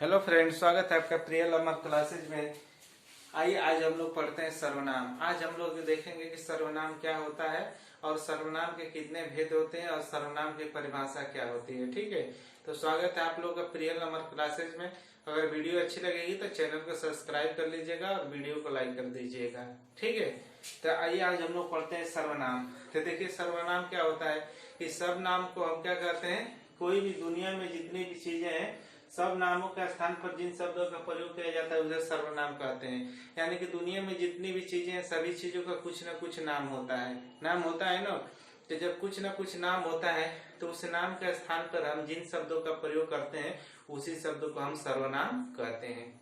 Hello friends, स्वागत है आपका प्रिय अमर क्लासेज में। आइए आज हम लोग पढ़ते हैं सर्वनाम। आज हम लोग देखेंगे कि सर्वनाम क्या होता है और सर्वनाम के कितने भेद होते हैं और सर्वनाम की परिभाषा क्या होती है। ठीक है, तो स्वागत है आप लोग का प्रिय अमर क्लासेज में। अगर वीडियो अच्छी लगेगी तो चैनल को सब्सक्राइब कर लीजिएगा और वीडियो को लाइक कर दीजिएगा। ठीक है, तो आइए आज हम लोग पढ़ते हैं सर्वनाम। तो देखिए सर्वनाम क्या होता है कि सब नाम को हम क्या कहते हैं, कोई भी दुनिया में जितनी भी चीजें हैं सब नामों के स्थान पर जिन शब्दों का प्रयोग किया जाता है उसे सर्वनाम कहते हैं। यानी कि दुनिया में जितनी भी चीजें हैं सभी चीजों का कुछ न कुछ नाम होता है। नाम होता है ना, तो जब कुछ न कुछ नाम होता है तो उस नाम के स्थान पर हम जिन शब्दों का प्रयोग करते हैं उसी शब्दों को हम सर्वनाम कहते हैं।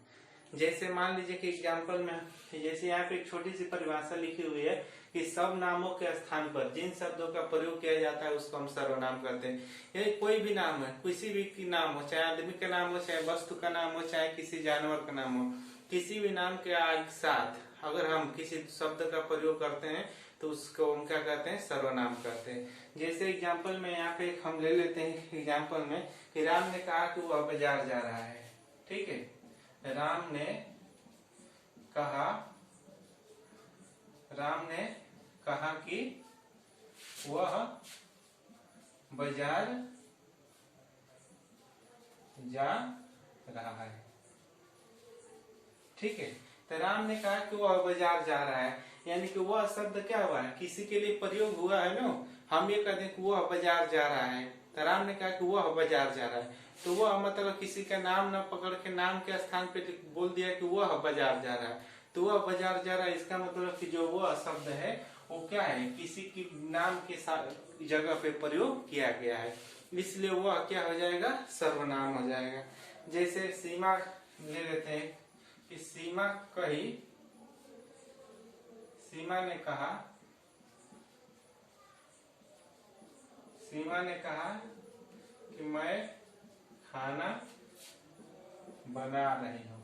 जैसे मान लीजिए कि एग्जाम्पल में जैसे यहाँ पे एक छोटी सी परिभाषा लिखी हुई है कि सब नामों के स्थान पर जिन शब्दों का प्रयोग किया जाता है उसको हम सर्वनाम कहते हैं। ये कोई भी नाम है, किसी भी की नाम हो, चाहे आदमी का नाम हो, चाहे वस्तु का नाम हो, चाहे किसी जानवर का नाम हो, किसी भी नाम के साथ अगर हम किसी शब्द का प्रयोग करते हैं तो उसको हम क्या कहते हैं, सर्वनाम कहते हैं। जैसे एग्जाम्पल में यहाँ पे हम ले लेते हैं एग्जाम्पल में कि राम ने कहा कि वह बाजार जा रहा है। ठीक है, राम ने कहा कि वह बाजार जा रहा है। ठीक है, तो राम ने कहा कि वह बाजार जा रहा है, यानी कि वह शब्द क्या हुआ है, किसी के लिए प्रयोग हुआ है ना। हम ये कहते हैं कि वह बाजार जा रहा है, तो राम ने कहा कि वह बाजार जा रहा है, तो वह मतलब किसी का नाम न पकड़ के नाम के स्थान पे बोल दिया कि वह बाजार जा रहा है, तो वह बाजार जा रहा है। इसका मतलब कि जो वह शब्द है वो क्या है, किसी की नाम के जगह पे प्रयोग किया गया है, इसलिए वह क्या हो जाएगा, सर्वनाम हो जाएगा। जैसे सीमा ले लेते हैं कि सीमा ने कहा कि मैं खाना बना रही हूँ।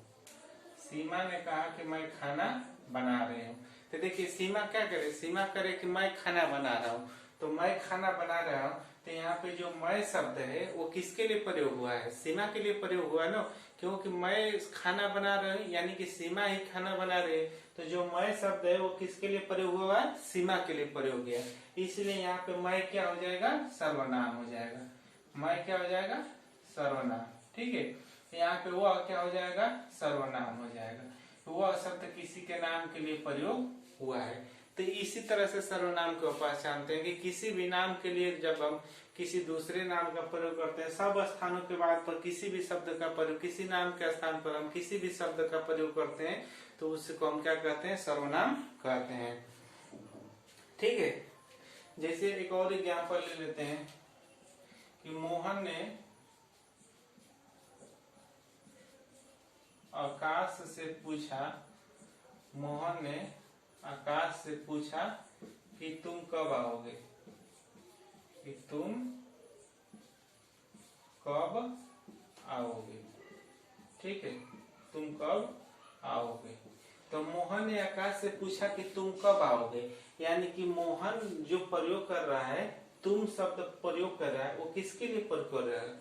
सीमा ने कहा कि मैं खाना बना रही हूँ। तो देखिए सीमा क्या करे, सीमा करे कि मैं खाना बना रहा हूँ, तो मैं खाना बना रहा हूँ, तो यहाँ पे जो मैं शब्द है वो किसके लिए प्रयोग हुआ है, सीमा के लिए प्रयोग हुआ ना। क्योंकि मैं खाना बना रहा हूँ यानी कि सीमा ही खाना बना रही है, तो जो मैं शब्द है वो किसके लिए प्रयोग हुआ है, सीमा के लिए प्रयोग किया। इसलिए यहाँ पे मैं क्या हो जाएगा, सर्वनाम हो जाएगा। मैं क्या हो जाएगा, सर्वनाम। ठीक है, यहाँ पे वह क्या हो जाएगा, सर्वनाम हो जाएगा। वह शब्द किसी के नाम के लिए प्रयोग हुआ है। तो इसी तरह से सर्वनाम को पहचानते हैं कि किसी भी नाम के लिए जब हम किसी दूसरे नाम का प्रयोग करते हैं, सब स्थानों के बाद पर किसी भी शब्द का प्रयोग, किसी नाम के स्थान पर हम किसी भी शब्द का प्रयोग करते हैं तो उसको हम क्या कहते हैं, सर्वनाम कहते हैं। ठीक है, जैसे एक और एग्जाम्पल ले लेते हैं कि मोहन ने आकाश से पूछा कि तुम कब आओगे, ठीक है, तुम कब आओगे। तो मोहन ने आकाश से पूछा कि तुम कब आओगे, यानी कि मोहन जो प्रयोग कर रहा है, तुम शब्द प्रयोग कर रहा है, वो किसके लिए प्रयोग कर रहा है,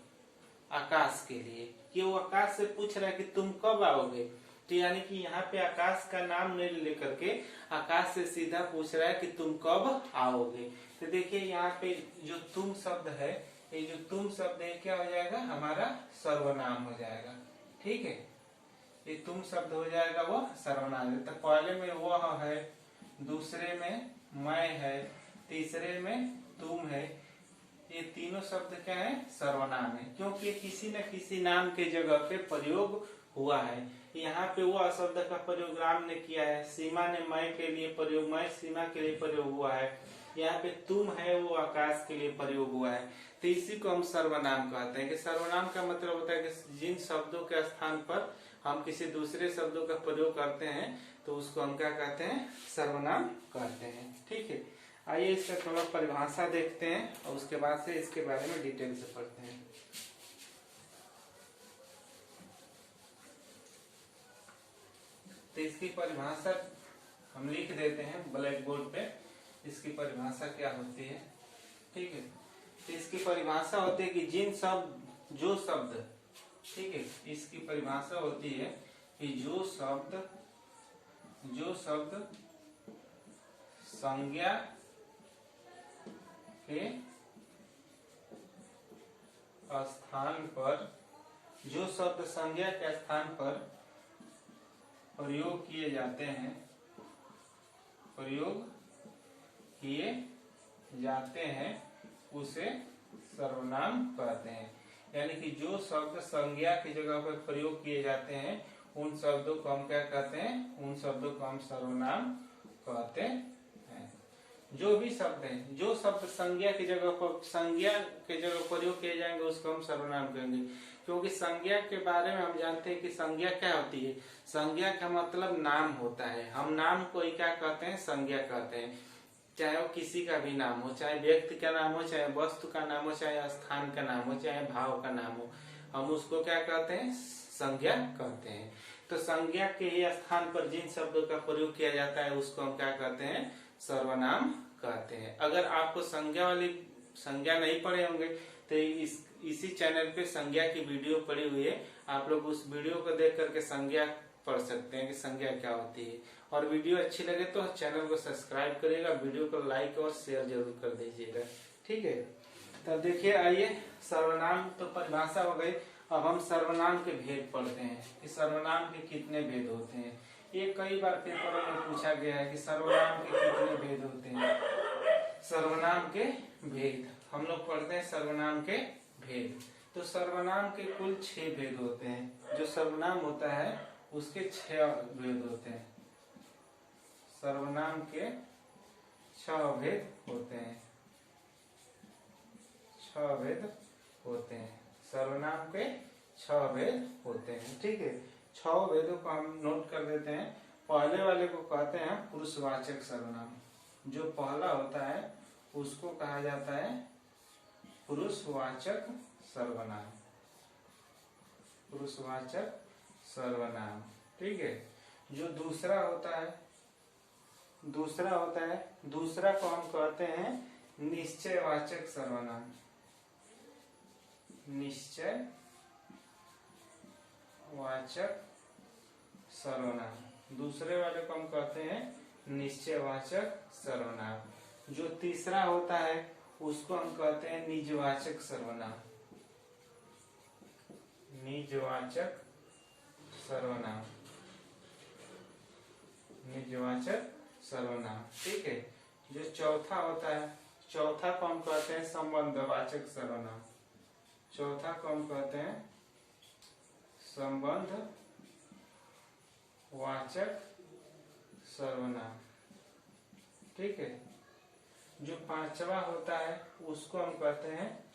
आकाश के लिए, कि वो आकाश से पूछ रहा है कि तुम कब आओगे। तो यानी कि यहाँ पे आकाश का नाम नहीं लेकर के आकाश से सीधा पूछ रहा है कि तुम कब आओगे। तो देखिए यहाँ पे जो तुम शब्द है, ये जो तुम शब्द है क्या हो जाएगा, हमारा सर्वनाम हो जाएगा। ठीक है, ये तुम शब्द हो जाएगा वो सर्वनाम। तो पहले में वह है, दूसरे में मैं है, तीसरे में तुम है, ये तीनों शब्द क्या है, सर्वनाम है, क्योंकि किसी न किसी नाम के जगह पे प्रयोग हुआ है। यहाँ पे वो शब्द का प्रयोग राम ने किया है, सीमा ने मैं के लिए प्रयोग, मैं सीमा के लिए प्रयोग हुआ है। यहाँ पे तुम है वो आकाश के लिए प्रयोग हुआ है। तो इसी को हम सर्वनाम कहते हैं कि सर्वनाम का मतलब होता है कि जिन शब्दों के स्थान पर हम किसी दूसरे शब्दों का प्रयोग करते हैं तो उसको हम क्या कहते हैं, सर्वनाम कहते हैं। ठीक है, आइए इसका थोड़ा परिभाषा देखते हैं और उसके बाद से इसके बारे में डिटेल से पढ़ते हैं। तो इसकी परिभाषा हम लिख देते हैं ब्लैक बोर्ड पे, इसकी परिभाषा क्या होती है। ठीक है, तो इसकी परिभाषा होती है कि जो शब्द ठीक है, इसकी परिभाषा होती है कि जो शब्द संज्ञा के स्थान पर, जो शब्द संज्ञा के स्थान पर प्रयोग किए जाते हैं उसे सर्वनाम कहते हैं। यानी कि जो शब्द संज्ञा की जगह पर प्रयोग किए जाते हैं उन शब्दों को हम क्या कहते हैं, उन शब्दों को हम सर्वनाम कहते हैं। जो भी शब्द हैं, जो शब्द संज्ञा की जगह प्रयोग किए जाएंगे उसको हम सर्वनाम कहेंगे। क्योंकि संज्ञा के बारे में हम जानते हैं कि संज्ञा क्या होती है। संज्ञा का मतलब नाम होता है। हम नाम को ही क्या कहते हैं, संज्ञा कहते हैं। चाहे वो किसी का भी नाम हो, चाहे व्यक्ति का नाम हो, चाहे वस्तु का नाम हो, चाहे स्थान का नाम हो, चाहे भाव का नाम हो, हम उसको क्या कहते हैं, संज्ञा कहते हैं। तो संज्ञा के ही स्थान पर जिन शब्दों का प्रयोग किया जाता है उसको हम क्या कहते हैं, सर्वनाम कहते हैं। अगर आपको संज्ञा नहीं पढ़े होंगे तो इसी चैनल पे संज्ञा की वीडियो पड़ी हुई है, आप लोग उस वीडियो को देख करके संज्ञा पढ़ सकते हैं कि संज्ञा क्या होती है। और वीडियो अच्छी लगे तो चैनल को सब्सक्राइब करिएगा, वीडियो को लाइक और शेयर जरूर कर दीजिएगा। ठीक है, तो देखिए, आइए, सर्वनाम तो परिभाषा हो गई। अब हम सर्वनाम के भेद पढ़ते हैं कि सर्वनाम के कितने भेद होते हैं। ये कई बार पेपरों में पूछा गया है कि सर्वनाम के कितने भेद होते हैं। सर्वनाम के भेद हम लोग पढ़ते हैं, सर्वनाम के भेद। तो सर्वनाम के कुल 6 भेद होते हैं। जो सर्वनाम होता है उसके 6 भेद होते हैं। सर्वनाम के 6 भेद होते हैं। 6 भेद होते हैं। सर्वनाम के 6 भेद होते हैं। ठीक है, 6 भेदों को हम नोट कर देते हैं। पहले वाले को कहते हैं पुरुषवाचक सर्वनाम। जो पहला होता है उसको कहा जाता है पुरुषवाचक सर्वनाम। पुरुषवाचक सर्वनाम। ठीक है, जो दूसरा होता है दूसरा को हम कहते हैं निश्चयवाचक सर्वनाम। निश्चयवाचक सर्वनाम। दूसरे वाले को हम कहते हैं निश्चयवाचक सर्वनाम। जो तीसरा होता है उसको हम कहते हैं निजवाचक सर्वनाम। निजवाचक सर्वनाम। निजवाचक सर्वनाम। ठीक है, जो चौथा होता है, चौथा को हम कहते हैं संबंधवाचक सर्वनाम। चौथा को हम कहते हैं संबंधवाचक सर्वनाम। ठीक है, जो पांचवा होता है उसको हम कहते हैं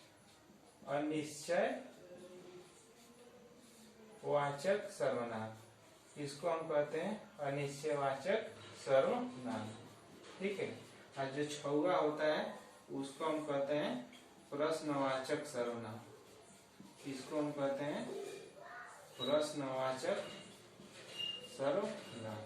अनिश्चयवाचक सर्वनाम। इसको हम कहते हैं अनिश्चयवाचक सर्वनाम। ठीक है, और जो 6वां होता है उसको हम कहते हैं प्रश्नवाचक सर्वनाम। इसको हम कहते हैं प्रश्नवाचक सर्वनाम।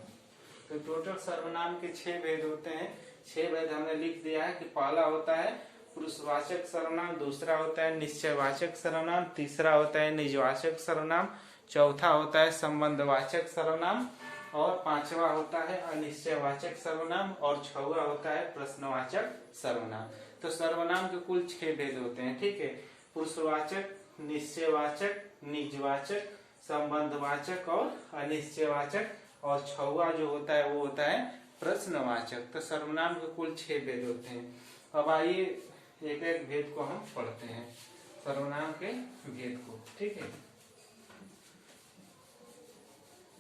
तो टोटल सर्वनाम के 6 भेद होते हैं। 6 भेद हमने लिख दिया है कि पहला होता है पुरुषवाचक सर्वनाम, दूसरा होता है निश्चयवाचक सर्वनाम, तीसरा होता है निजवाचक सर्वनाम, चौथा होता है संबंधवाचक सर्वनाम, और 5वां होता है अनिश्चयवाचक सर्वनाम, और 6वां होता है प्रश्नवाचक सर्वनाम। तो सर्वनाम के कुल 6 भेद होते हैं। ठीक है, पुरुषवाचक, निश्चयवाचक, निजवाचक, संबंधवाचक और अनिश्चयवाचक, और 6वां जो होता है वो होता है प्रश्नवाचक। तो सर्वनाम के कुल 6 भेद होते हैं। अब आइए एक एक भेद को हम पढ़ते हैं, सर्वनाम के भेद को। ठीक है,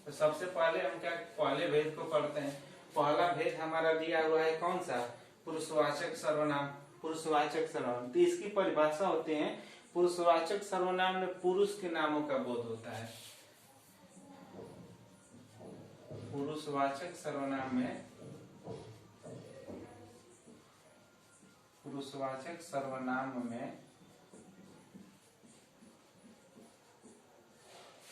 तो सबसे पहले हम पहले भेद को पढ़ते हैं। पहला भेद हमारा दिया हुआ है कौन सा, पुरुषवाचक सर्वनाम। पुरुषवाचक सर्वनाम, तो इसकी परिभाषा होती है, पुरुषवाचक सर्वनाम में पुरुष के नामों का बोध होता है। पुरुषवाचक सर्वनाम में पुरुषवाचक सर्वनाम में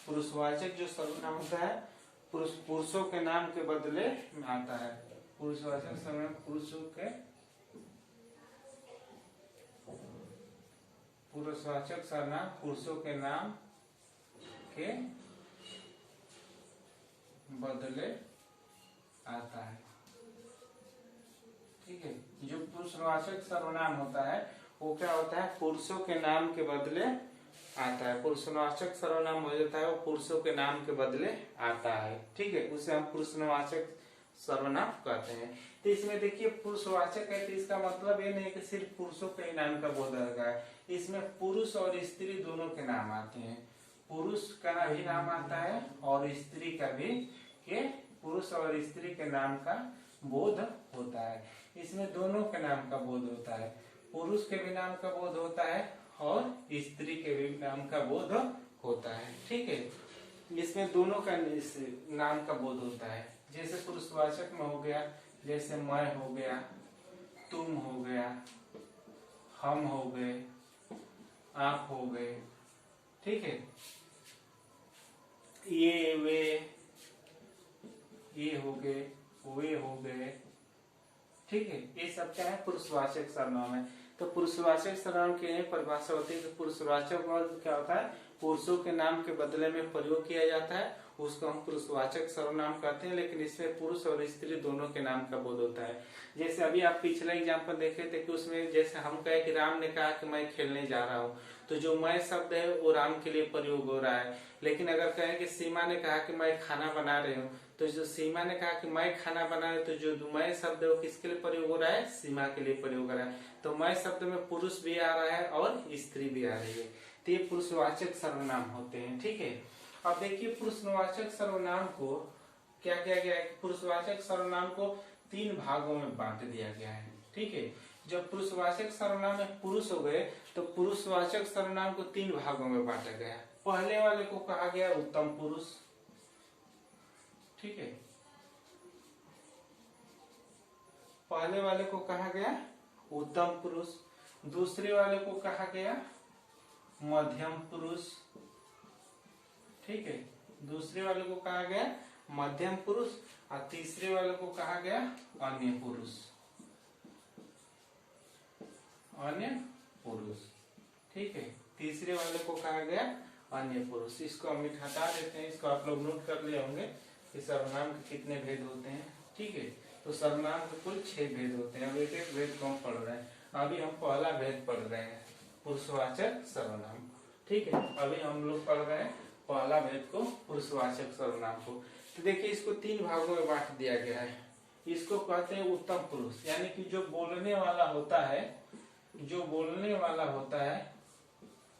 पुरुषवाचक जो सर्वनाम होता है पुरुषों के नाम के बदले में आता है। पुरुषवाचक सर्वनाम पुरुषवाचक सर्वनाम पुरुषों के नाम के बदले आता है। ठीक है, जो पुरुषवाचक सर्वनाम होता है वो क्या होता है, पुरुषों के नाम के बदले आता है। पुरुषवाचक सर्वनाम हो जाता है वो पुरुषों के नाम के बदले आता है। ठीक है, उसे हम पुरुषवाचक सर्वनाम कहते हैं। तो इसमें देखिए पुरुषवाचक है तो इसका मतलब ये नहीं कि सिर्फ पुरुषों के ही नाम का बोध होगा है, इसमें पुरुष और स्त्री दोनों के नाम आते हैं। पुरुष का भी नाम आता है और स्त्री का भी, के पुरुष और स्त्री के नाम का बोध होता है। इसमें दोनों के नाम का बोध होता है, पुरुष के भी नाम का बोध होता है और स्त्री के भी नाम का बोध होता है। ठीक है, इसमें दोनों का नाम का बोध होता है। जैसे पुरुषवाचक में हो गया, जैसे मैं हो गया, तुम हो गया, हम हो गए, आप हो गए। ठीक है, ये वे, ये हो गए, वे हो गए। ठीक है, ये सब क्या है, पुरुषवाचक सर्वनाम है। तो पुरुषवाचक सर्वनाम की परिभाषा होती है कि पुरुषवाचक क्या होता है, पुरुषों के नाम के बदले में प्रयोग किया जाता है, उसको हम पुरुषवाचक सर्वनाम कहते हैं। लेकिन इसमें पुरुष और स्त्री दोनों के नाम का बोध होता है। जैसे अभी आप पिछला एग्जाम्पल देखे थे कि उसमें जैसे हम कहे कि राम ने कहा कि मैं खेलने जा रहा हूँ, तो जो मैं शब्द है वो राम के लिए प्रयोग हो रहा है। लेकिन अगर कहें कि सीमा ने कहा कि मैं खाना बना रही हूँ, तो जो सीमा ने कहा कि मैं खाना बना रही हूँ, तो जो मैं शब्द है वो किसके लिए प्रयोग हो रहा है, सीमा के लिए प्रयोग हो रहा है। तो मैं शब्द में पुरुष भी आ रहा है और स्त्री भी आ रही है। तो ये पुरुषवाचक सर्वनाम होते हैं। ठीक है, अब देखिए पुरुषवाचक सर्वनाम को क्या किया गया है, पुरुषवाचक सर्वनाम को 3 भागों में बांट दिया गया है। ठीक है, जब पुरुषवाचक सर्वनाम में पुरुष हो गए तो पुरुषवाचक सर्वनाम को 3 भागों में बांटा गया। पहले वाले को कहा गया उत्तम पुरुष। ठीक है, पहले वाले को कहा गया उत्तम पुरुष, दूसरे वाले को कहा गया मध्यम पुरुष। ठीक है, दूसरे वाले को कहा गया मध्यम पुरुष और तीसरे वाले को कहा गया अन्य पुरुष। अन्य पुरुष। ठीक है, तीसरे वाले को कहा गया अन्य पुरुष। इसको हम हटा देते हैं, इसको आप लोग नोट कर लिए होंगे कि सर्वनाम के कितने भेद होते हैं। ठीक है, तो सर्वनाम के कुल 6 भेद होते हैं। अब एक एक भेद को हम पढ़ रहे हैं। अभी हम पहला भेद पढ़ रहे हैं, पुरुषवाचक सर्वनाम। ठीक है, अभी हम लोग पढ़ रहे हैं पहला भेद को, पुरुषवाचक सर्वनाम को। तो देखिए इसको 3 भागों में बांट दिया गया है। इसको कहते हैं उत्तम पुरुष, यानी कि जो बोलने वाला होता है, जो बोलने वाला होता है,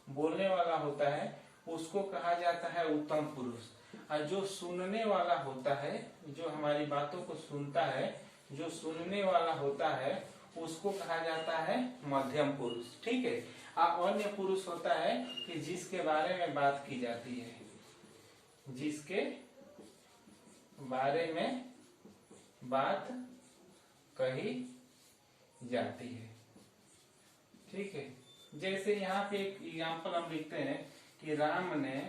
बोलने वाला होता है उसको कहा जाता है उत्तम पुरुष। और जो सुनने वाला होता है, जो हमारी बातों को सुनता है, जो सुनने वाला होता है उसको कहा जाता है मध्यम पुरुष। ठीक है, और अन्य पुरुष होता है कि जिसके बारे में बात की जाती है, जिसके बारे में बात कही जाती है। ठीक है, जैसे यहाँ पे एक एग्जाम्पल हम लिखते हैं कि राम ने,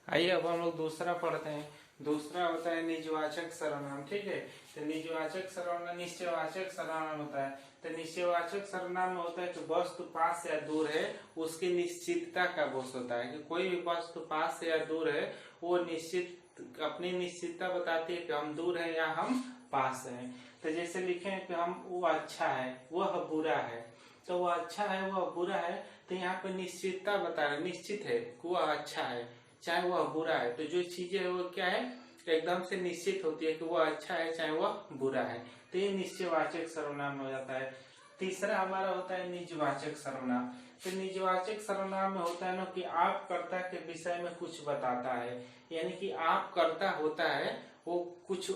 आइए अब हम लोग दूसरा पढ़ते हैं। दूसरा होता है निजवाचक सर्वनाम। ठीक है, तो निजवाचक सर्वनाम निश्चयवाचक सर्वनाम होता है। तो निश्चयवाचक सर्वनाम में होता है कि वस्तु पास या दूर है उसकी निश्चितता का बोध होता है, कि कोई भी वस्तु पास या दूर है वो निश्चित, अपनी निश्चितता बताती है कि हम दूर है या हम पास है। तो जैसे लिखे कि हम, वो अच्छा है, वह बुरा है, तो वह अच्छा है वह बुरा है, तो यहाँ पे निश्चितता बता रहे, निश्चित है कि वह अच्छा है चाहे वह बुरा है। तो जो चीजें है वो क्या है, एकदम से निश्चित होती है कि वह अच्छा है चाहे वह बुरा है। तो ये निश्चयवाचक सर्वनाम हो जाता है। तीसरा हमारा होता है निजवाचक सर्वनाम। तो निजवाचक सर्वनाम में होता है ना कि आप कर्ता के विषय में कुछ बताता है, यानी कि आप कर्ता होता है वो कुछ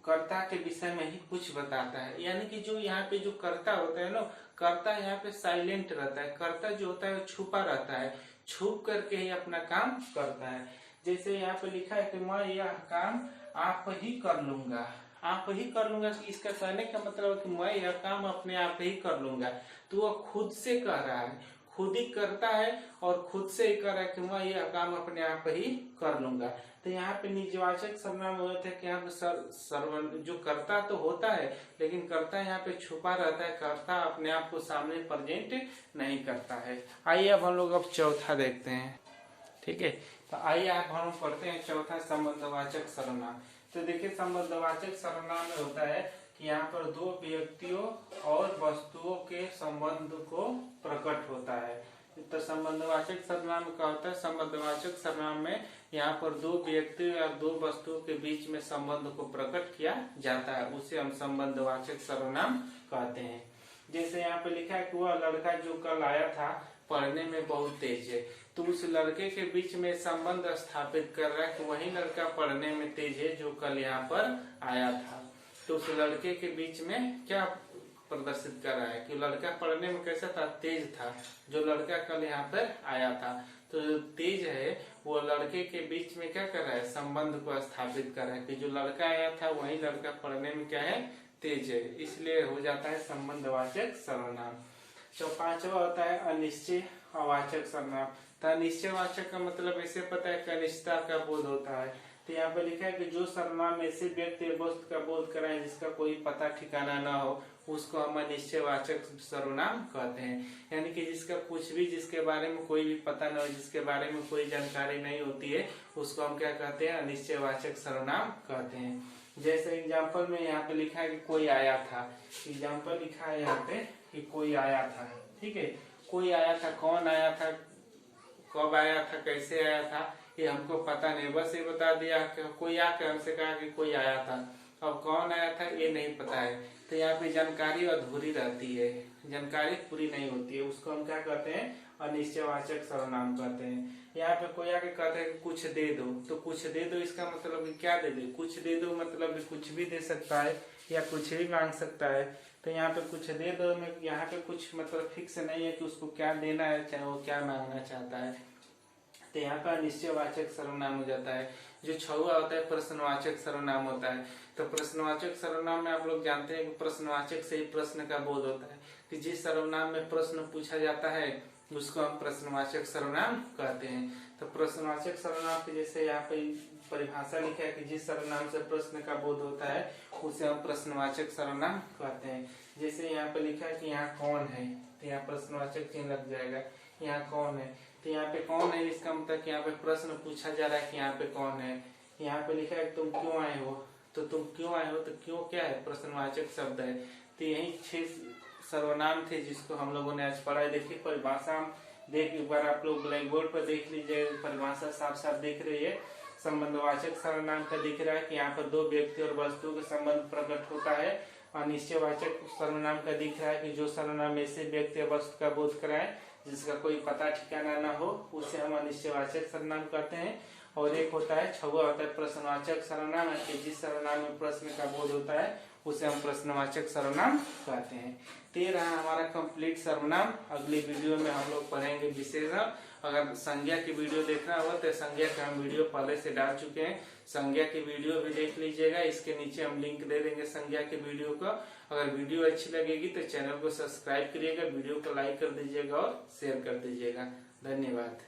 कर्ता के विषय में ही कुछ बताता है। यानी कि जो यहाँ पे जो कर्ता होता है ना, कर्ता यहाँ पे साइलेंट रहता है, कर्ता जो होता है वो छुपा रहता है, छुप करके ही अपना काम करता है। जैसे यहाँ पे लिखा है कि मैं यह काम आप ही कर लूंगा। आप ही कर लूंगा कि इसका कहने का मतलब है कि मैं यह काम अपने आप ही कर लूंगा। तो वह खुद से कह रहा है, खुद ही करता है और खुद से ही कह रहा है कि मैं यह काम अपने आप ही कर लूंगा। तो यहाँ पे निजवाचक सर्वनाम होता है कि यहाँ पे जो कर्ता तो होता है लेकिन कर्ता यहाँ पे छुपा रहता है, कर्ता अपने आप को सामने प्रेजेंट नहीं करता है। आइए अब हम लोग अब चौथा देखते हैं। ठीक है, तो आइए आप हम पढ़ते हैं चौथा संबंधवाचक सर्वनाम। तो देखिए संबंधवाचक सर्वनाम में होता है कि यहाँ पर दो व्यक्तियों और वस्तुओं के संबंध को प्रकट होता है। तो संबंधवाचक सर्वनाम क्या होता है? संबंधवाचक सर्वनाम में यहाँ पर दो व्यक्ति और दो वस्तुओं के बीच में संबंध को प्रकट किया जाता है, उसे हम संबंधवाचक सर्वनाम कहते हैं। जैसे यहाँ पे लिखा है कि वह लड़का जो कल आया था पढ़ने में बहुत तेज है, तो उस लड़के के बीच में संबंध स्थापित कर रहा है कि वही लड़का पढ़ने में तेज है जो कल यहाँ पर आया था। तो उस लड़के के बीच में क्या प्रदर्शित कर रहा है कि लड़का पढ़ने में कैसा था? तेज था, जो लड़का कल यहाँ पर आया था। तो जो तेज है वो लड़के के बीच में क्या कर रहा है? संबंध को स्थापित कर रहा है कि जो लड़का आया था वही लड़का पढ़ने में क्या है? तेज है, इसलिए हो जाता है संबंधवाचक सर्वनाम। तो पांचवा होता है अनिश्चय वाचक सर्वनाम। तो अनिश्चय वाचक का मतलब ऐसे पता है कि अनिश्चितता का बोध होता है। तो यहाँ पे लिखा है कि जो सर्वनाम ऐसे व्यक्ति वस्तु का बोध कराए जिसका कोई पता ठिकाना ना हो, उसको हम अनिश्चयवाचक सर्वनाम कहते हैं। यानी कि जिसका कुछ भी, जिसके बारे में कोई भी पता न हो, जिसके बारे में कोई जानकारी नहीं होती है, उसको हम क्या कहते हैं? अनिश्चयवाचक सर्वनाम कहते हैं। जैसे एग्जाम्पल में यहाँ पे लिखा है कि कोई आया था। एग्जाम्पल लिखा है यहाँ पे कि कोई आया था। ठीक है, कोई आया था, कौन आया था, कब आया था, कैसे आया था, ये हमको पता नहीं, बस ये बता दिया कि कोई आकर हमसे कहा कि कोई आया था। अब कौन आया था ये नहीं पता है, तो यहाँ पे जानकारी अधूरी रहती है, जानकारी पूरी नहीं होती है, उसको हम क्या कहते हैं? अनिश्चयवाचक सर्वनाम कहते हैं। यहाँ पे कोई आके कहते हैं कि कुछ दे दो, तो कुछ दे दो इसका मतलब क्या दे दे? कुछ दे दो मतलब कुछ भी दे सकता है या कुछ भी मांग सकता है। तो यहाँ पे कुछ दे दो में यहाँ पे कुछ मतलब फिक्स नहीं है कि उसको क्या देना है, चाहे वो क्या मांगना चाहता है। तो यहाँ पर अनिश्चयवाचक सर्वनाम हो जाता है। जो छठवां होता है प्रश्नवाचक सर्वनाम होता है। तो प्रश्नवाचक सर्वनाम में आप लोग जानते हैं कि प्रश्नवाचक से ही प्रश्न का बोध होता है, कि जिस सर्वनाम में प्रश्न पूछा जाता है उसको हम प्रश्नवाचक सर्वनाम कहते हैं। तो प्रश्नवाचक सर्वनाम के जैसे यहाँ पे परिभाषा लिखा है कि जिस सर्वनाम से प्रश्न का बोध होता है उसे हम प्रश्नवाचक सर्वनाम कहते हैं। जैसे यहाँ पे लिखा है कि यहाँ कौन है, तो यहाँ प्रश्नवाचक चिन्ह लग जाएगा। यहाँ कौन है, तो यहाँ पे कौन है इसका मतलब कि यहाँ पे प्रश्न पूछा जा रहा है कि यहाँ पे कौन है। यहाँ पे लिखा है तुम क्यों आए हो, तो तुम क्यों आए हो, तो क्यों क्या है? प्रश्नवाचक शब्द है। तो यही 6 सर्वनाम थे जिसको हम लोगों ने आज पढ़ा है। देखिए परिभाषा देख, एक बार आप लोग ब्लैक बोर्ड पर देख लीजिए, परिभाषा साफ साफ दिख रही है। संबंधवाचक सर्वनाम का दिख रहा है कि यहाँ पर दो व्यक्ति और वस्तु का संबंध प्रकट होता है। अनिश्चयवाचक सर्वनाम का दिख रहा है कि जो सर्वनाम ऐसे व्यक्ति और वस्तु का बोध कराए जिसका कोई पता ठिकाना ना हो, उसे हम अनिश्चयवाचक सर्वनाम कहते हैं। और एक होता है छठवां होता है प्रश्नवाचक सर्वनाम, कि जिस सर्वनाम में प्रश्न का बोध होता है उसे हम प्रश्नवाचक सर्वनाम कहते हैं। तो ये रहा हमारा कंप्लीट सर्वनाम। अगली वीडियो में हम लोग पढ़ेंगे विशेषण। अगर संज्ञा की वीडियो देखना हो तो संज्ञा का हम वीडियो पहले से डाल चुके हैं, संज्ञा की वीडियो भी देख लीजिएगा। इसके नीचे हम लिंक दे देंगे संज्ञा के वीडियो को। अगर वीडियो अच्छी लगेगी तो चैनल को सब्सक्राइब करिएगा, वीडियो को लाइक कर दीजिएगा और शेयर कर दीजिएगा। धन्यवाद।